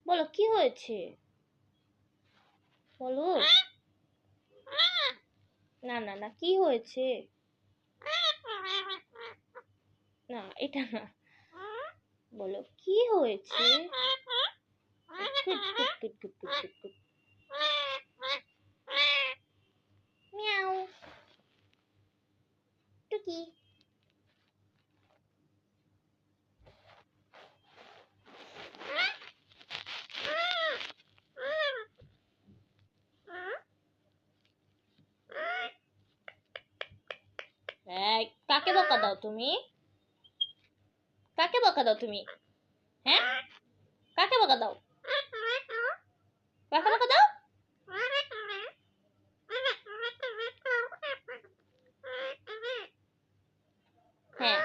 বলো কি হয়েছে? বলো। না না না, কি হয়েছে? না, এটা না। বলো কি হয়েছে? Good good good good good good good. মিয়াও। টুকি। এই, কাকে বকা দাও তুমি? কাকে বকা দাও তুমি? হ্যাঁ, কাকে বকা দাও? কাকে বকা দাও? হ্যাঁ,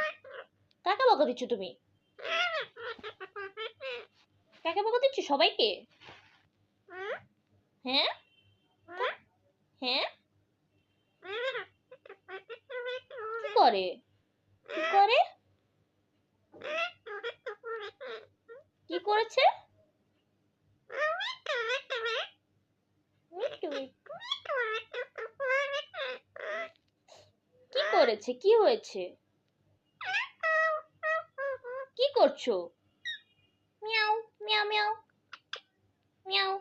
কাকে বকা দিচ্ছ তুমি? কাকে বকা দিচ্ছ? সবাইকে? হ্যাঁ হ্যাঁ, কি করে? কি করে? কি করেছে? মিট্টু মিট্টু। কি করেছে? কি হয়েছে? কি করছো? মিয়াও মিয়াও মিয়াও মিয়াও।